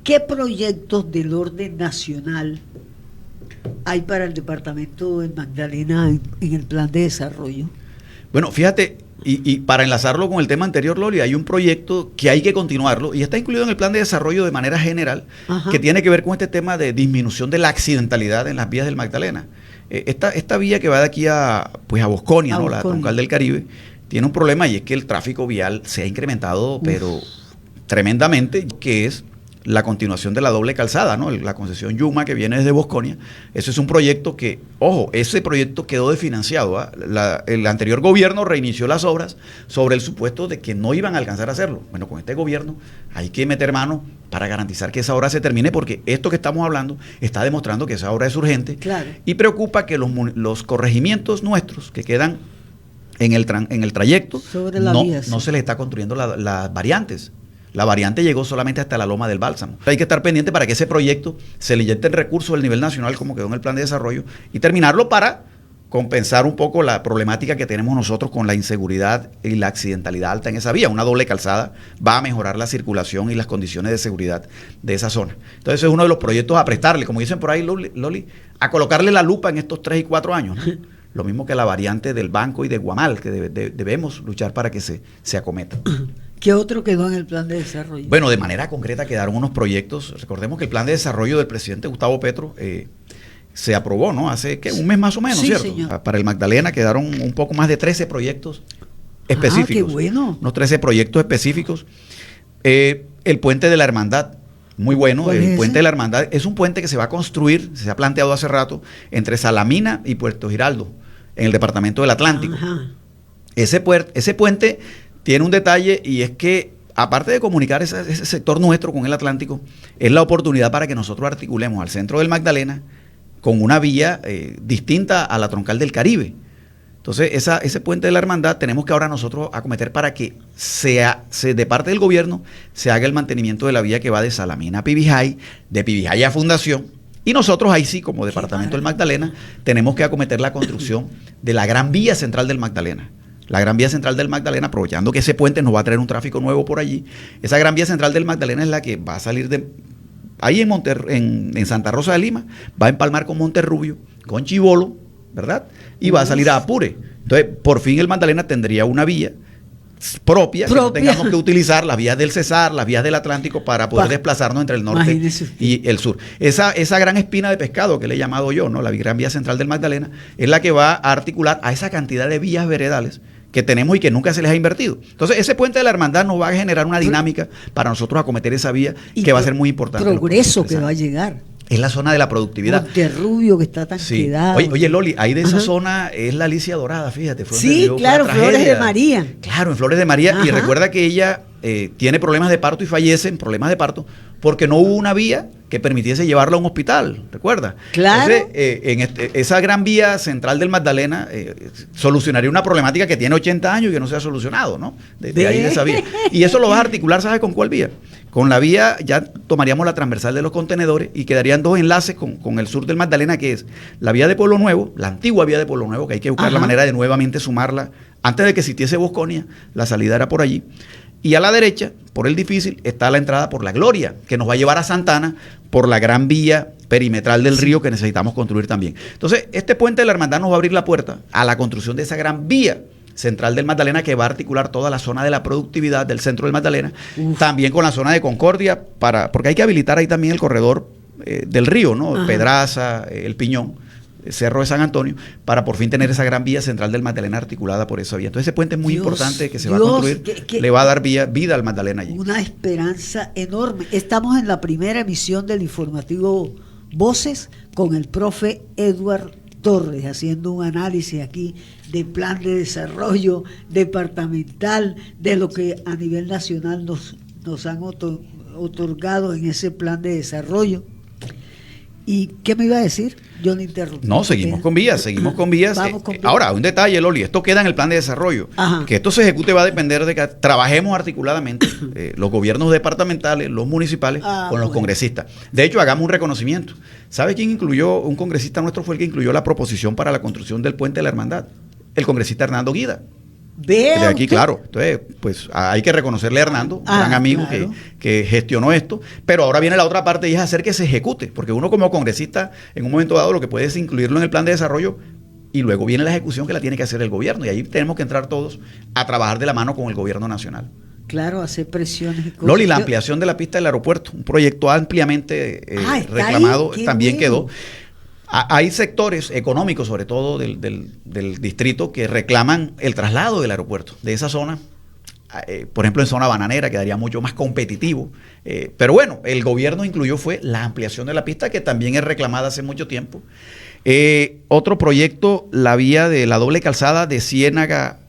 ¿qué proyectos del orden nacional hay para el departamento de Magdalena en el plan de desarrollo? Bueno, fíjate, y para enlazarlo con el tema anterior, Loli, hay un proyecto que hay que continuarlo y está incluido en el plan de desarrollo de manera general, que tiene que ver con este tema de disminución de la accidentalidad en las vías del Magdalena. Esta vía que va de aquí a Bosconia, ¿no? La Troncal del Caribe, tiene un problema y es que el tráfico vial se ha incrementado, pero tremendamente, que es la continuación de la doble calzada, ¿no? La concesión Yuma que viene desde Bosconia. Ese es un proyecto que, ojo, ese proyecto quedó desfinanciado, ¿eh? El anterior gobierno reinició las obras sobre el supuesto de que no iban a alcanzar a hacerlo. Bueno, con este gobierno hay que meter mano para garantizar que esa obra se termine, porque esto que estamos hablando está demostrando que esa obra es urgente. Claro. Y preocupa que los corregimientos nuestros que quedan en el trayecto no se les está construyendo las variantes. La variante llegó solamente hasta la Loma del Bálsamo. Hay que estar pendiente para que ese proyecto se le inyecte el recurso del nivel nacional, como quedó en el plan de desarrollo, y terminarlo para compensar un poco la problemática que tenemos nosotros con la inseguridad y la accidentalidad alta en esa vía. Una doble calzada va a mejorar la circulación y las condiciones de seguridad de esa zona. Entonces, es uno de los proyectos a prestarle, como dicen por ahí, Loli, a colocarle la lupa en estos 3 y 4 años, ¿no? Lo mismo que la variante del Banco y de Guamal, que debemos luchar para que se acometa. ¿Qué otro quedó en el plan de desarrollo? Bueno, de manera concreta quedaron unos proyectos. Recordemos que el plan de desarrollo del presidente Gustavo Petro se aprobó, ¿no? Hace un mes más o menos, sí, ¿cierto? Señor. Para el Magdalena quedaron un poco más de 13 proyectos específicos. ¡Qué bueno! Unos 13 proyectos específicos. El puente de la Hermandad, muy bueno. El puente de la Hermandad es un puente que se va a construir, se ha planteado hace rato, entre Salamina y Puerto Giraldo, en el departamento del Atlántico. Ese puente tiene un detalle, y es que, aparte de comunicar ese sector nuestro con el Atlántico, es la oportunidad para que nosotros articulemos al centro del Magdalena con una vía distinta a la Troncal del Caribe. Entonces, ese puente de la Hermandad tenemos que ahora nosotros acometer para que de parte del gobierno se haga el mantenimiento de la vía que va de Salamina a Pibijay, de Pibijay a Fundación. Y nosotros ahí sí, como departamento del Magdalena, tenemos que acometer la construcción de la gran vía central del Magdalena. La gran vía central del Magdalena, aprovechando que ese puente nos va a traer un tráfico nuevo por allí. Esa gran vía central del Magdalena es la que va a salir ahí en Santa Rosa de Lima, va a empalmar con Monterrubio, con Chibolo, ¿verdad? Y va a salir a Apure. Entonces, por fin el Magdalena tendría una vía propia. Que no tengamos que utilizar las vías del Cesar, las vías del Atlántico para poder desplazarnos entre el norte y el sur. Esa gran espina de pescado que le he llamado yo, ¿no? La gran vía central del Magdalena, es la que va a articular a esa cantidad de vías veredales que tenemos y que nunca se les ha invertido. Entonces, ese puente de la Hermandad nos va a generar una dinámica para nosotros acometer esa vía, que va a ser muy importante. Progreso que va a llegar. Es la zona de la productividad. Monterrubio, que está tan quedado. Oye, Loli, ahí de esa zona es la Alicia Dorada, fíjate. Sí, claro, Flores de María. Claro, en Flores de María. Y recuerda que ella tiene problemas de parto y fallece en problemas de parto porque no hubo una vía que permitiese llevarla a un hospital, ¿recuerda? Claro. Entonces, esa gran vía central del Magdalena solucionaría una problemática que tiene 80 años y que no se ha solucionado, ¿no? De ahí de esa vía. Y eso lo vas a articular, ¿sabes con cuál vía? Con la vía, ya tomaríamos la transversal de los contenedores y quedarían 2 enlaces con el sur del Magdalena, que es la vía de Pueblo Nuevo, la antigua vía de Pueblo Nuevo, que hay que buscar la manera de nuevamente sumarla. Antes de que existiese Bosconia, la salida era por allí. Y a la derecha, por el difícil, está la entrada por La Gloria, que nos va a llevar a Santana por la gran vía perimetral del río que necesitamos construir también. Entonces, este puente de la Hermandad nos va a abrir la puerta a la construcción de esa gran vía central del Magdalena, que va a articular toda la zona de la productividad del centro del Magdalena, también con la zona de Concordia, porque hay que habilitar ahí también el corredor del río, ¿no? Pedraza, El Piñón, Cerro de San Antonio, para por fin tener esa gran vía central del Magdalena articulada por esa vía. Entonces ese puente es muy importante que se va a construir, le va a dar vida al Magdalena allí. Una esperanza enorme. Estamos en la primera emisión del informativo Voces con el profe Edward Torres, haciendo un análisis aquí del plan de desarrollo departamental, de lo que a nivel nacional nos han otorgado en ese plan de desarrollo. ¿Y qué me iba a decir? Yo le interrumpí. No, seguimos con vías. Ahora, un detalle, Loli, esto queda en el plan de desarrollo. Que esto se ejecute va a depender de que trabajemos articuladamente los gobiernos departamentales, los municipales, con los congresistas. De hecho, hagamos un reconocimiento. ¿Sabe quién incluyó? Un congresista nuestro fue el que incluyó la proposición para la construcción del puente de la Hermandad. El congresista Hernando Guida. Vea de aquí, usted. claro. Entonces, pues hay que reconocerle a Hernando, un gran amigo claro. que gestionó esto, pero ahora viene la otra parte y es hacer que se ejecute, porque uno como congresista, en un momento dado, lo que puede es incluirlo en el plan de desarrollo y luego viene la ejecución que la tiene que hacer el gobierno, y ahí tenemos que entrar todos a trabajar de la mano con el gobierno nacional. Claro, hacer presiones y cosas. Loli, la ampliación de la pista del aeropuerto, un proyecto ampliamente reclamado, también quedó. Hay sectores económicos, sobre todo del distrito, que reclaman el traslado del aeropuerto de esa zona. Por ejemplo, en zona bananera quedaría mucho más competitivo. Pero bueno, el gobierno incluyó fue la ampliación de la pista, que también es reclamada hace mucho tiempo. Otro proyecto, la vía de la doble calzada de Ciénaga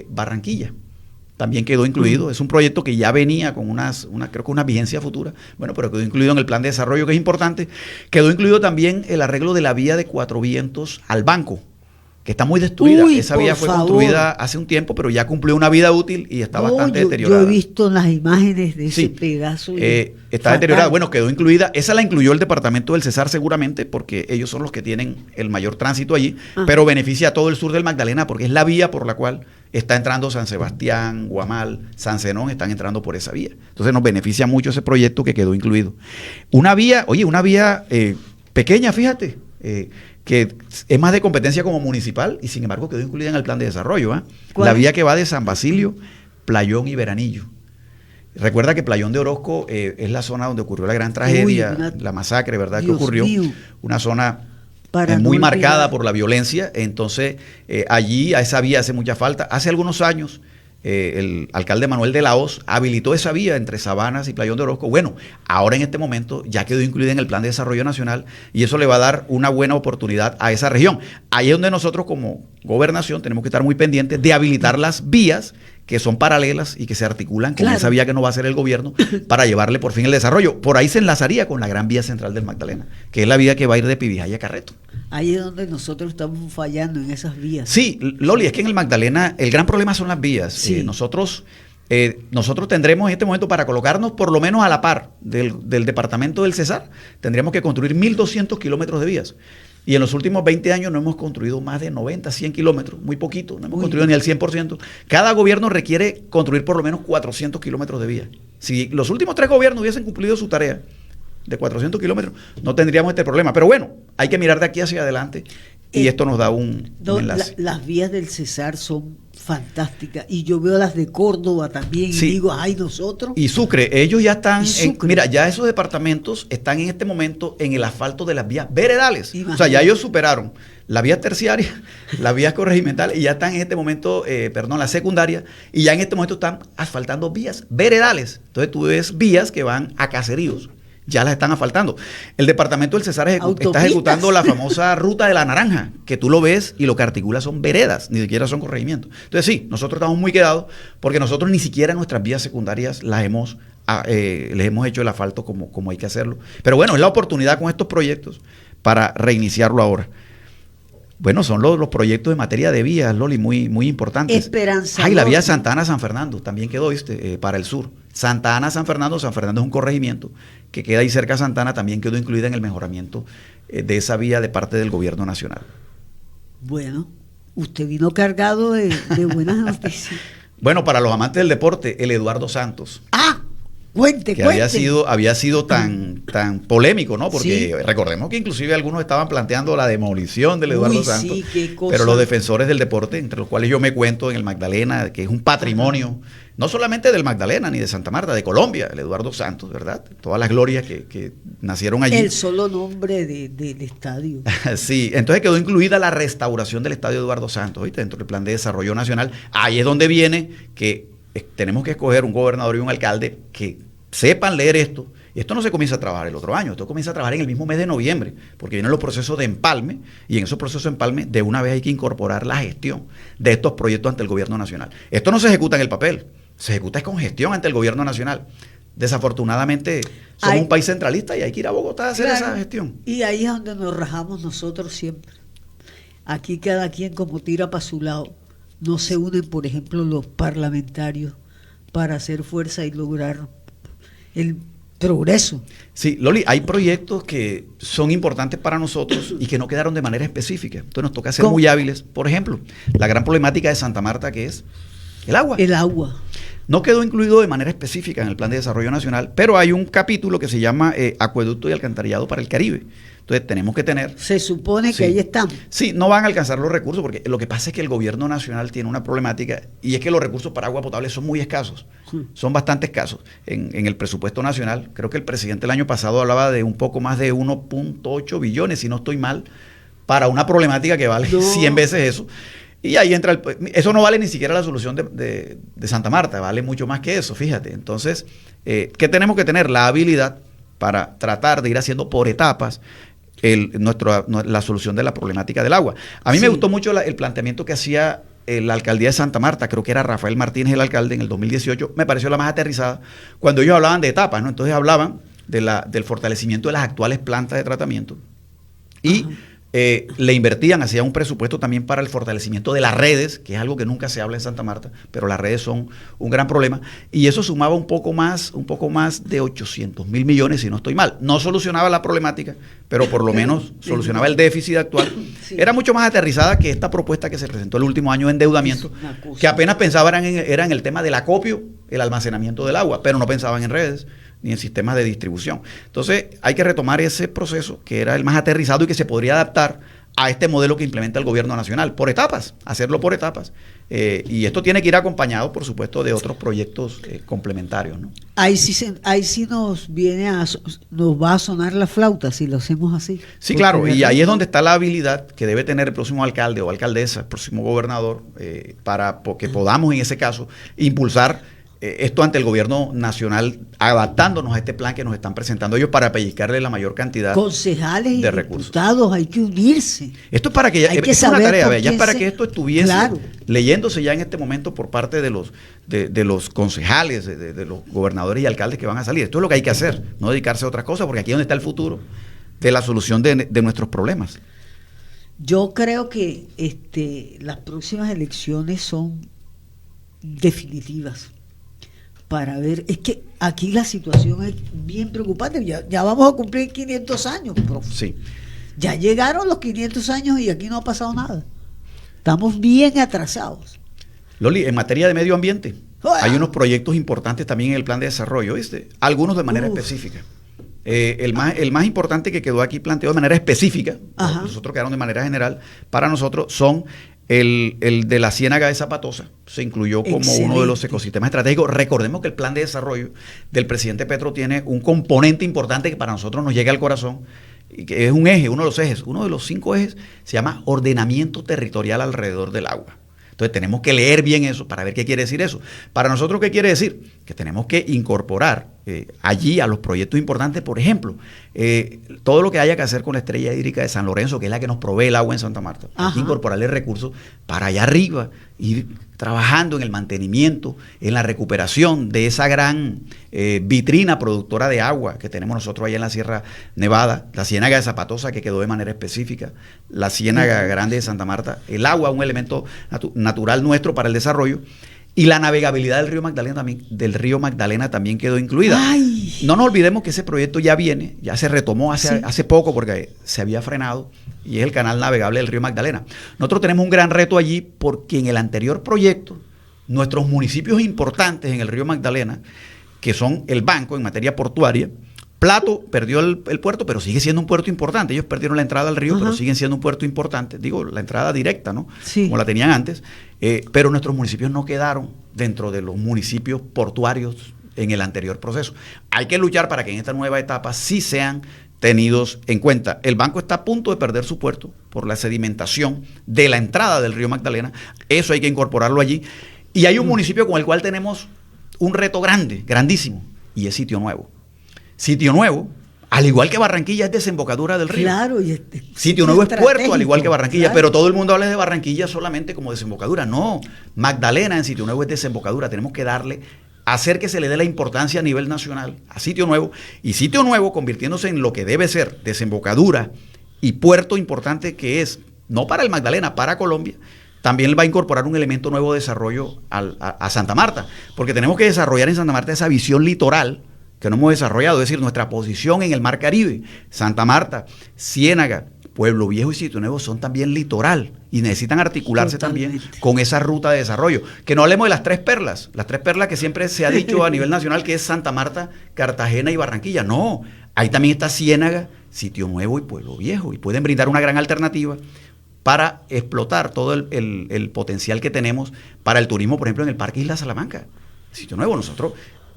Barranquilla. También quedó incluido. Es un proyecto que ya venía con creo que una vigencia futura. Bueno, pero quedó incluido en el plan de desarrollo, que es importante. Quedó incluido también el arreglo de la vía de Cuatro Vientos al Banco, que está muy destruida. Esa vía fue construida hace un tiempo, pero ya cumplió una vida útil y está bastante deteriorada. Yo he visto las imágenes de ese pedazo. Está deteriorada. Bueno, quedó incluida. Esa la incluyó el departamento del Cesar seguramente, porque ellos son los que tienen el mayor tránsito allí, pero beneficia a todo el sur del Magdalena, porque es la vía por la cual está entrando San Sebastián, Guamal, San Zenón, están entrando por esa vía. Entonces nos beneficia mucho ese proyecto que quedó incluido. Una vía pequeña, fíjate, que es más de competencia como municipal y sin embargo quedó incluida en el plan de desarrollo. La vía que va de San Basilio, Playón y Veranillo. Recuerda que Playón de Orozco es la zona donde ocurrió la gran tragedia, la masacre, ¿verdad? Que ocurrió. Una zona muy marcada por la violencia. Entonces, allí a esa vía hace mucha falta. Hace algunos años, el alcalde Manuel de la Hoz habilitó esa vía entre Sabanas y Playón de Orozco. Bueno, ahora en este momento ya quedó incluida en el Plan de Desarrollo Nacional y eso le va a dar una buena oportunidad a esa región. Ahí es donde nosotros como gobernación tenemos que estar muy pendientes de habilitar las vías que son paralelas y que se articulan con esa vía que nos va a hacer el gobierno para llevarle por fin el desarrollo. Por ahí se enlazaría con la gran vía central del Magdalena, que es la vía que va a ir de Pibijay a Carreto. Ahí es donde nosotros estamos fallando, en esas vías. Sí, Loli, es que en el Magdalena el gran problema son las vías. Sí. Nosotros tendremos en este momento, para colocarnos por lo menos a la par del departamento del Cesar, tendríamos que construir 1.200 kilómetros de vías. Y en los últimos 20 años no hemos construido más de 90, 100 kilómetros, muy poquito, no hemos construido ni el 100%. Cada gobierno requiere construir por lo menos 400 kilómetros de vías. Si los últimos 3 gobiernos hubiesen cumplido su tarea de 400 kilómetros, no tendríamos este problema. Pero bueno, hay que mirar de aquí hacia adelante y esto nos da un enlace. Las vías del Cesar son fantásticas y yo veo las de Córdoba también y digo, ay, nosotros. Y Sucre, ellos ya están, mira, ya esos departamentos están en este momento en el asfalto de las vías veredales. Imagínate. O sea, ya ellos superaron las vías terciarias, las vías corregimentales y ya están en este momento, las secundarias, y ya en este momento están asfaltando vías veredales. Entonces tú ves vías que van a caseríos. Ya las están asfaltando. El departamento del Cesar está ejecutando la famosa ruta de la naranja, que tú lo ves y lo que articula son veredas, ni siquiera son corregimientos. Entonces sí, nosotros estamos muy quedados porque nosotros ni siquiera nuestras vías secundarias les hemos hecho el asfalto como hay que hacerlo. Pero bueno, es la oportunidad con estos proyectos para reiniciarlo ahora. Bueno, son los proyectos en materia de vías, Loli, muy, muy importantes. Esperanza. La vía Santa Ana-San Fernando también quedó, para el sur. Santa Ana-San Fernando es un corregimiento que queda ahí cerca de Santa Ana, también quedó incluida en el mejoramiento de esa vía de parte del gobierno nacional. Bueno, usted vino cargado de buenas noticias. Bueno, para los amantes del deporte, el Eduardo Santos. Cuente. Había sido tan polémico, ¿no? Porque recordemos que inclusive algunos estaban planteando la demolición del Eduardo Santos. Qué cosa. Pero los defensores del deporte, entre los cuales yo me cuento en el Magdalena, que es un patrimonio, no solamente del Magdalena ni de Santa Marta, de Colombia, el Eduardo Santos, ¿verdad? Todas las glorias que nacieron allí. El solo nombre del estadio. Sí, entonces quedó incluida la restauración del estadio Eduardo Santos, ¿viste? Dentro del Plan de Desarrollo Nacional. Ahí es donde viene que tenemos que escoger un gobernador y un alcalde que sepan leer esto. Y esto no se comienza a trabajar el otro año, esto comienza a trabajar en el mismo mes de noviembre, porque vienen los procesos de empalme, y en esos procesos de empalme de una vez hay que incorporar la gestión de estos proyectos ante el gobierno nacional. Esto no se ejecuta en el papel, se ejecuta con gestión ante el gobierno nacional. Desafortunadamente somos un país centralista y hay que ir a Bogotá a hacer esa gestión. Y ahí es donde nos rajamos nosotros siempre. Aquí cada quien como tira para su lado. No se unen, por ejemplo, los parlamentarios para hacer fuerza y lograr el progreso. Sí, Loli, hay proyectos que son importantes para nosotros y que no quedaron de manera específica. Entonces nos toca ser muy hábiles. Por ejemplo, la gran problemática de Santa Marta, que es El agua. El agua. No quedó incluido de manera específica en el Plan de Desarrollo Nacional, pero hay un capítulo que se llama Acueducto y Alcantarillado para el Caribe. Entonces tenemos que tener... Se supone que ahí están. Sí, no van a alcanzar los recursos porque lo que pasa es que el gobierno nacional tiene una problemática y es que los recursos para agua potable son muy escasos. Son bastante escasos. En el presupuesto nacional, creo que el presidente el año pasado hablaba de un poco más de 1.8 billones, si no estoy mal, para una problemática que vale 100 veces eso. Y ahí entra, eso no vale ni siquiera la solución de Santa Marta, vale mucho más que eso, fíjate. Entonces, ¿qué tenemos que tener? La habilidad para tratar de ir haciendo por etapas la solución de la problemática del agua. A mí me gustó mucho el planteamiento que hacía la alcaldía de Santa Marta, creo que era Rafael Martínez el alcalde en el 2018, me pareció la más aterrizada, cuando ellos hablaban de etapas, ¿no? Entonces hablaban del fortalecimiento de las actuales plantas de tratamiento y le invertían, hacían un presupuesto también para el fortalecimiento de las redes, que es algo que nunca se habla en Santa Marta, pero las redes son un gran problema, y eso sumaba un poco más de 800.000 millones, si no estoy mal. No solucionaba la problemática, pero por lo menos solucionaba el déficit actual. Sí. Era mucho más aterrizada que esta propuesta que se presentó el último año de endeudamiento, que apenas pensaban era en el tema del acopio, el almacenamiento del agua, pero no pensaban en redes ni en sistemas de distribución. Entonces hay que retomar ese proceso que era el más aterrizado y que se podría adaptar a este modelo que implementa el gobierno nacional, por etapas, hacerlo por etapas. Y esto tiene que ir acompañado, por supuesto, de otros proyectos complementarios, ¿no? Ahí sí nos va a sonar la flauta si lo hacemos así. Sí, claro, y ahí es donde está la habilidad que debe tener el próximo alcalde o alcaldesa, el próximo gobernador, para que podamos en ese caso impulsar esto ante el gobierno nacional, adaptándonos a este plan que nos están presentando ellos para pellizcarle la mayor cantidad concejales de y recursos. Diputados, hay que unirse. Esto es para que ya, es una tarea, ya para que esto estuviese claro, leyéndose ya en este momento por parte de los concejales, de los gobernadores y alcaldes que van a salir. Esto es lo que hay que hacer, no dedicarse a otras cosas, porque aquí es donde está el futuro de la solución de nuestros problemas. Yo creo que las próximas elecciones son definitivas. Para ver, es que aquí la situación es bien preocupante. Ya vamos a cumplir 500 años, profe. Sí. Ya llegaron los 500 años y aquí no ha pasado nada. Estamos bien atrasados. Loli, en materia de medio ambiente, hay unos proyectos importantes también en el plan de desarrollo, ¿viste? Algunos de manera específica. El más importante que quedó aquí planteado de manera específica, nosotros quedaron de manera general, para nosotros son el de la Ciénaga de Zapatosa. Se incluyó como uno de los ecosistemas estratégicos. Recordemos que el plan de desarrollo del presidente Petro tiene un componente importante que para nosotros nos llega al corazón, y que es un eje, uno de los ejes, uno de los 5 ejes, se llama ordenamiento territorial alrededor del agua. Entonces tenemos que leer bien eso para ver qué quiere decir eso. Para nosotros, ¿qué quiere decir? Que tenemos que incorporar allí a los proyectos importantes, por ejemplo, todo lo que haya que hacer con la estrella hídrica de San Lorenzo, que es la que nos provee el agua en Santa Marta. Hay que incorporarle recursos para allá arriba, ir trabajando en el mantenimiento, en la recuperación de esa gran vitrina productora de agua que tenemos nosotros allá en la Sierra Nevada, la Ciénaga de Zapatosa, que quedó de manera específica, la Ciénaga Grande de Santa Marta, el agua, un elemento natural nuestro para el desarrollo. Y la navegabilidad del río Magdalena también quedó incluida. ¡Ay! No nos olvidemos que ese proyecto ya viene, ya se retomó hace poco porque se había frenado, y es el canal navegable del río Magdalena. Nosotros tenemos un gran reto allí porque en el anterior proyecto, nuestros municipios importantes en el río Magdalena, que son el Banco en materia portuaria, Plato perdió el puerto, pero sigue siendo un puerto importante. Ellos perdieron la entrada al río, pero siguen siendo un puerto importante. Digo, la entrada directa, ¿no? Sí. Como la tenían antes. Pero nuestros municipios no quedaron dentro de los municipios portuarios en el anterior proceso. Hay que luchar para que en esta nueva etapa sí sean tenidos en cuenta. El Banco está a punto de perder su puerto por la sedimentación de la entrada del río Magdalena. Eso hay que incorporarlo allí. Y hay un municipio con el cual tenemos un reto grande, grandísimo, y es Sitio Nuevo. Sitio Nuevo, al igual que Barranquilla, es desembocadura del río. Claro, Sitio Nuevo es puerto, al igual que Barranquilla, claro. Pero todo el mundo habla de Barranquilla solamente como desembocadura. No, Magdalena en Sitio Nuevo es desembocadura. Tenemos que hacer que se le dé la importancia a nivel nacional a Sitio Nuevo, y Sitio Nuevo convirtiéndose en lo que debe ser desembocadura y puerto importante que es, no para el Magdalena, para Colombia. También va a incorporar un elemento nuevo de desarrollo a Santa Marta, porque tenemos que desarrollar en Santa Marta esa visión litoral que no hemos desarrollado, es decir, nuestra posición en el Mar Caribe, Santa Marta, Ciénaga, Pueblo Viejo y Sitio Nuevo son también litoral y necesitan articularse también con esa ruta de desarrollo. Que no hablemos de las tres perlas que siempre se ha dicho a nivel nacional, que es Santa Marta, Cartagena y Barranquilla. No, ahí también está Ciénaga, Sitio Nuevo y Pueblo Viejo, y pueden brindar una gran alternativa para explotar todo el potencial que tenemos para el turismo, por ejemplo, en el Parque Isla Salamanca. Sitio Nuevo,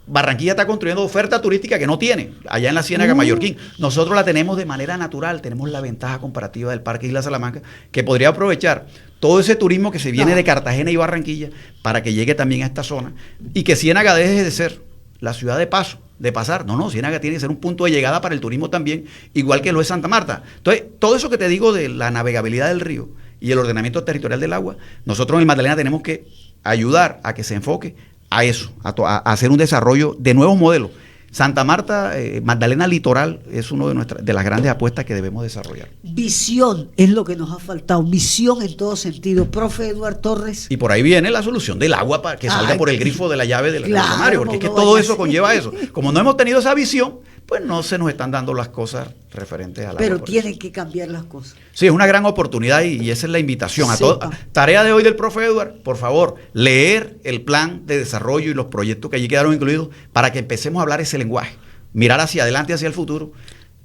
Barranquilla está construyendo oferta turística que no tiene, allá en la Ciénaga Mallorquín. Nosotros la tenemos de manera natural, tenemos la ventaja comparativa del Parque Isla Salamanca, que podría aprovechar todo ese turismo que se viene de Cartagena y Barranquilla para que llegue también a esta zona, y que Ciénaga deje de ser la ciudad de paso, de pasar. No, Ciénaga tiene que ser un punto de llegada para el turismo también, igual que lo es Santa Marta. Entonces, todo eso que te digo de la navegabilidad del río y el ordenamiento territorial del agua, nosotros en Magdalena tenemos que ayudar a que se enfoque a eso, a hacer un desarrollo de nuevos modelos. Santa Marta, Magdalena Litoral, es una de las grandes apuestas que debemos desarrollar. Visión es lo que nos ha faltado, visión en todo sentido. Profe Eduardo Torres. Y por ahí viene la solución del agua para que salga por el grifo de la llave del escenario, porque es que todo eso conlleva eso. Como no hemos tenido esa visión, pues no se nos están dando las cosas referentes al agua. Pero tienen que cambiar las cosas. Sí, es una gran oportunidad y esa es la invitación a todos. Tarea de hoy del profe Eduardo, por favor, leer el plan de desarrollo y los proyectos que allí quedaron incluidos para que empecemos a hablar ese lenguaje, mirar hacia adelante, hacia el futuro.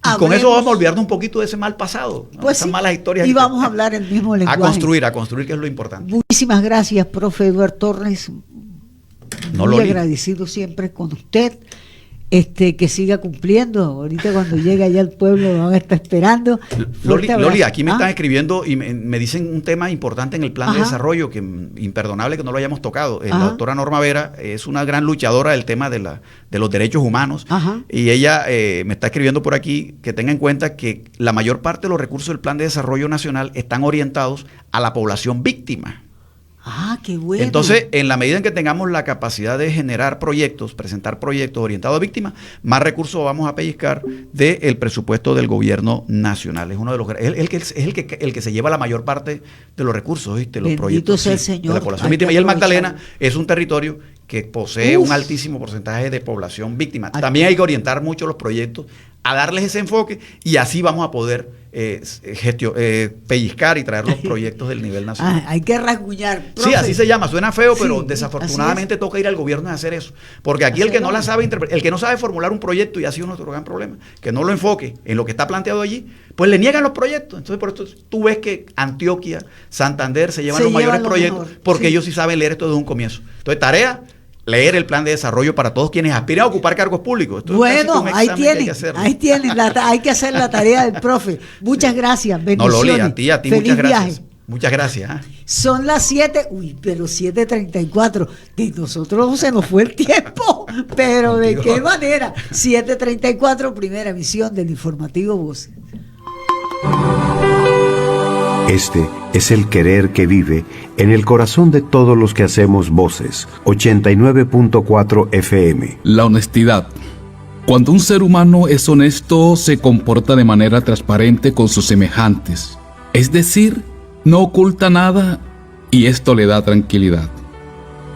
Y con eso vamos a olvidarnos un poquito de ese mal pasado, ¿no? Pues esas malas historias. Y vamos a hablar el mismo lenguaje. A construir, que es lo importante. Muchísimas gracias, profe Eduardo Torres. Muy agradecido siempre con usted. Que siga cumpliendo. Ahorita cuando llegue allá al pueblo lo van a estar esperando. Loli, aquí me están escribiendo y me dicen un tema importante en el plan de desarrollo, que imperdonable que no lo hayamos tocado. La doctora Norma Vera es una gran luchadora del tema de los derechos humanos. Y ella me está escribiendo por aquí que tenga en cuenta que la mayor parte de los recursos del plan de desarrollo nacional están orientados a la población víctima. Qué bueno. Entonces, en la medida en que tengamos la capacidad de generar proyectos, presentar proyectos orientados a víctimas, más recursos vamos a pellizcar del presupuesto del gobierno nacional. Es uno de los el que se lleva la mayor parte de los recursos, ¿viste? Los proyectos sea el Señor, de la población víctima. Y el Magdalena es un territorio que posee un altísimo porcentaje de población víctima. También hay que orientar mucho los proyectos a darles ese enfoque, y así vamos a poder pellizcar y traer los proyectos del nivel nacional. Hay que rasguñar. Profe. Sí, así se llama, suena feo, pero desafortunadamente toca ir al gobierno a hacer eso. Porque aquí el que no sabe formular un proyecto, y ha sido nuestro gran problema, que no lo enfoque en lo que está planteado allí, pues le niegan los proyectos. Entonces, por esto tú ves que Antioquia, Santander se llevan los mayores proyectos, porque ellos sí saben leer esto desde un comienzo. Entonces, tarea: leer el plan de desarrollo para todos quienes aspiran a ocupar cargos públicos. Bueno, ahí tienen, hay que hacer la tarea del profe. Muchas gracias, bendiciones. No, Loli, a ti muchas gracias. Muchas gracias. Son las 7, pero 7:34. De nosotros se nos fue el tiempo, pero ¿de qué manera? 7:34, primera emisión del informativo Voces. Este es el querer que vive en el corazón de todos los que hacemos Voces. 89.4 FM. La honestidad. Cuando un ser humano es honesto, se comporta de manera transparente con sus semejantes. Es decir, no oculta nada, y esto le da tranquilidad.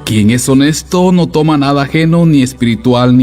Quien es honesto no toma nada ajeno, ni espiritual ni